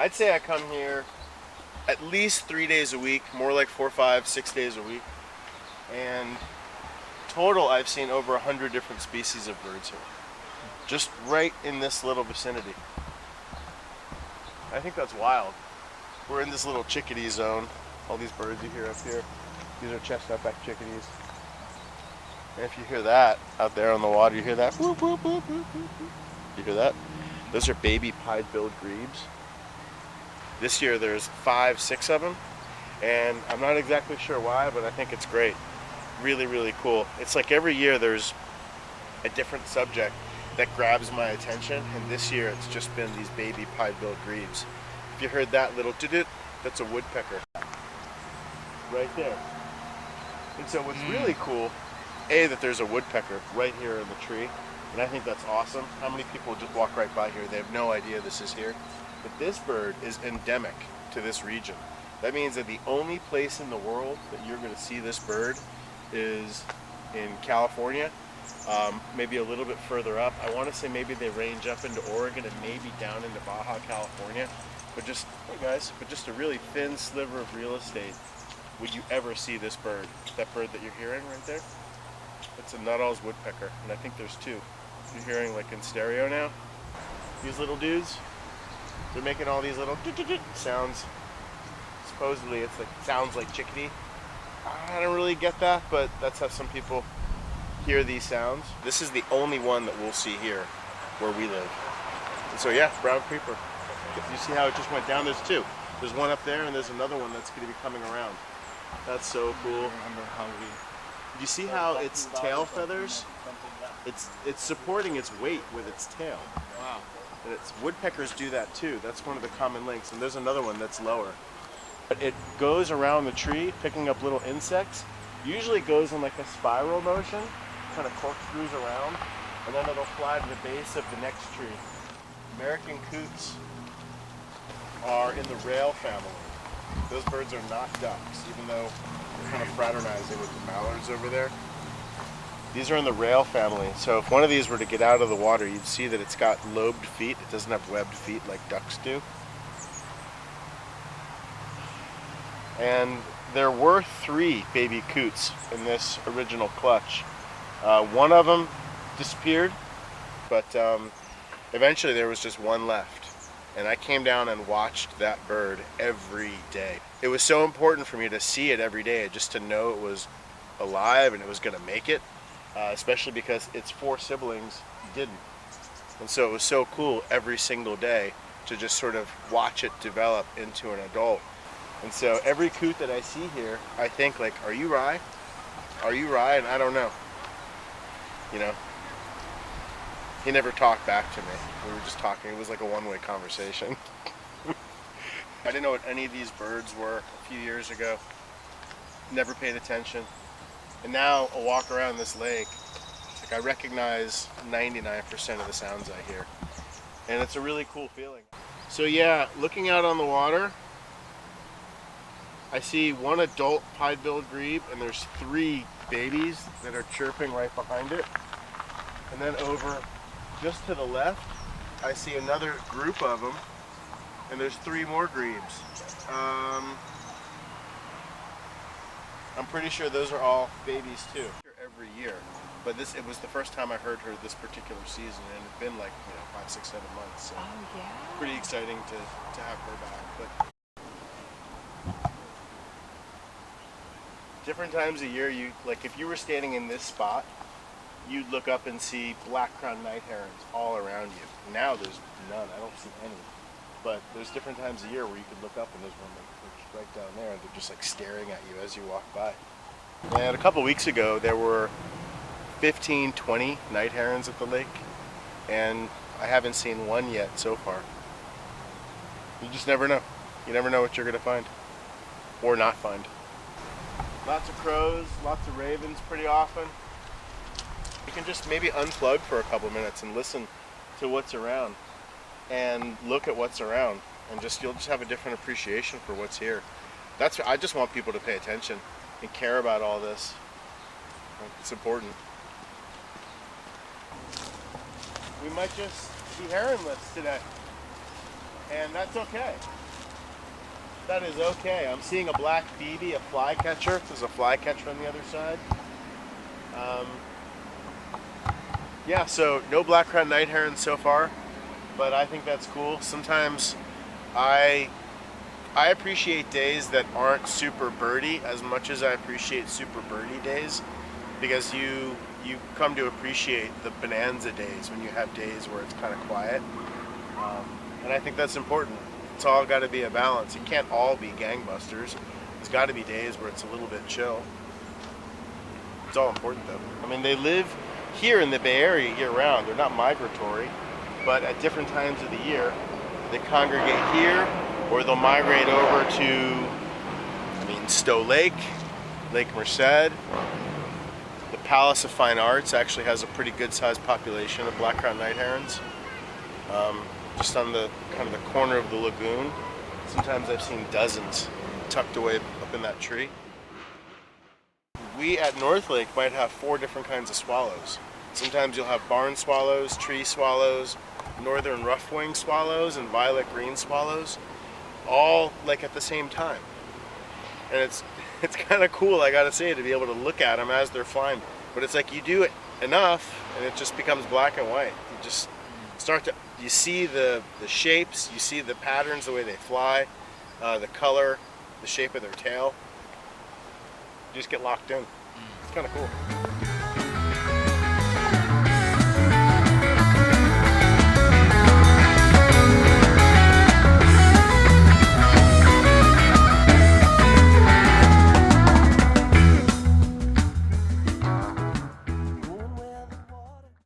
I'd say I come here at least 3 days a week, more like 4, 5, 6 days a week. And total, I've seen over 100 different species of birds here. Just right in this little vicinity. I think that's wild. We're in this little chickadee zone. All these birds you hear up here, these are chestnut-back chickadees. And if you hear that out there on the water, you hear that whoop, whoop, whoop, whoop, whoop, whoop. You hear that? Those are baby pied-billed grebes. This year there's 5, 6 of them, and I'm not exactly sure why, but I think it's great. Really, really cool. It's like every year there's a different subject that grabs my attention, and this year it's just been these baby pied-billed grebes. If you heard that little doo-doo, that's a woodpecker. Right there. And so what's really cool, A, that there's a woodpecker right here in the tree, and I think that's awesome. How many people just walk right by here, they have no idea this is here. But this bird is endemic to this region. That means that the only place in the world that you're going to see this bird is in California, maybe a little bit further up. I want to say maybe they range up into Oregon and maybe down into Baja California. But just, hey guys, but just a really thin sliver of real estate would you ever see this bird. That bird that you're hearing right there? It's a Nuttall's woodpecker, and I think there's 2. You're hearing like in stereo now. These little dudes, they're making all these little sounds. Supposedly it's like sounds like chickadee. I don't really get that, but that's how some people hear these sounds. This is the only one that we'll see here where we live. And so yeah, brown creeper. You see how it just went down? There's 2. There's one up there and there's another one that's going to be coming around. That's so cool. I remember how we... You see how its tail feathers, it's supporting its weight with its tail. Wow. And woodpeckers do that too. That's one of the common links. And there's another one that's lower. But it goes around the tree picking up little insects. Usually goes in like a spiral motion, kind of corkscrews around, and then it'll fly to the base of the next tree. American Coots are in the rail family. Those birds are not ducks, even though they're kind of fraternizing with the mallards over there. These are in the rail family, so if one of these were to get out of the water, you'd see that it's got lobed feet. It doesn't have webbed feet like ducks do. And there were 3 baby coots in this original clutch. One of them disappeared, but eventually there was just one left. And I came down and watched that bird every day. It was so important for me to see it every day, just to know it was alive and it was going to make it, especially because its 4 siblings didn't. And so it was so cool every single day to just sort of watch it develop into an adult. And so every coot that I see here, I think like, are you Rye? Are you Rye? And I don't know. You know? He never talked back to me. We were just talking. It was like a one-way conversation. I didn't know what any of these birds were a few years ago. Never paid attention. And now a walk around this lake, like I recognize 99% of the sounds I hear. And it's a really cool feeling. So yeah, looking out on the water, I see 1 adult pied-billed grebe, and there's 3 babies that are chirping right behind it. And then over just to the left, I see another group of them, and there's 3 more grebes. I'm pretty sure those are all babies too. Every year, but it was the first time I heard her this particular season, and it's been like 5, 6, 7 months. So Oh yeah. pretty exciting to have her back. But different times a year, if you were standing in this spot, you'd look up and see black-crowned night herons all around you. Now there's none. I don't see any. But there's different times a year where you could look up and there's one like right down there, and they're just like staring at you as you walk by. And a couple weeks ago, there were 15, 20 night herons at the lake, and I haven't seen one yet so far. You just never know. You never know what you're going to find or not find. Lots of crows, lots of ravens pretty often. You can just maybe unplug for a couple minutes and listen to what's around and look at what's around, and you'll just have a different appreciation for what's here. I just want people to pay attention and care about all this. It's important. We might just be heronless today. And that's okay. That is okay. I'm seeing a black phoebe, a flycatcher. There's a flycatcher on the other side. Yeah, so no black-crowned night herons so far, but I think that's cool. Sometimes I appreciate days that aren't super birdy as much as I appreciate super birdy days, because you come to appreciate the bonanza days when you have days where it's kind of quiet, and I think that's important. It's all got to be a balance. It can't all be gangbusters. There's got to be days where it's a little bit chill. It's all important though. I mean, they live here in the Bay Area year-round. They're not migratory, but at different times of the year, they congregate here, or they'll migrate over to, Stowe Lake, Lake Merced. The Palace of Fine Arts actually has a pretty good-sized population of black-crowned night herons, just on the kind of the corner of the lagoon. Sometimes I've seen dozens tucked away up in that tree. We at North Lake might have 4 different kinds of swallows. Sometimes you'll have barn swallows, tree swallows, northern rough-winged swallows, and violet-green swallows, all like at the same time. And it's kind of cool, I gotta say, to be able to look at them as they're flying. But it's like you do it enough, and it just becomes black and white. You just you see the shapes, you see the patterns, the way they fly, the color, the shape of their tail. You just get locked in. It's kind of cool.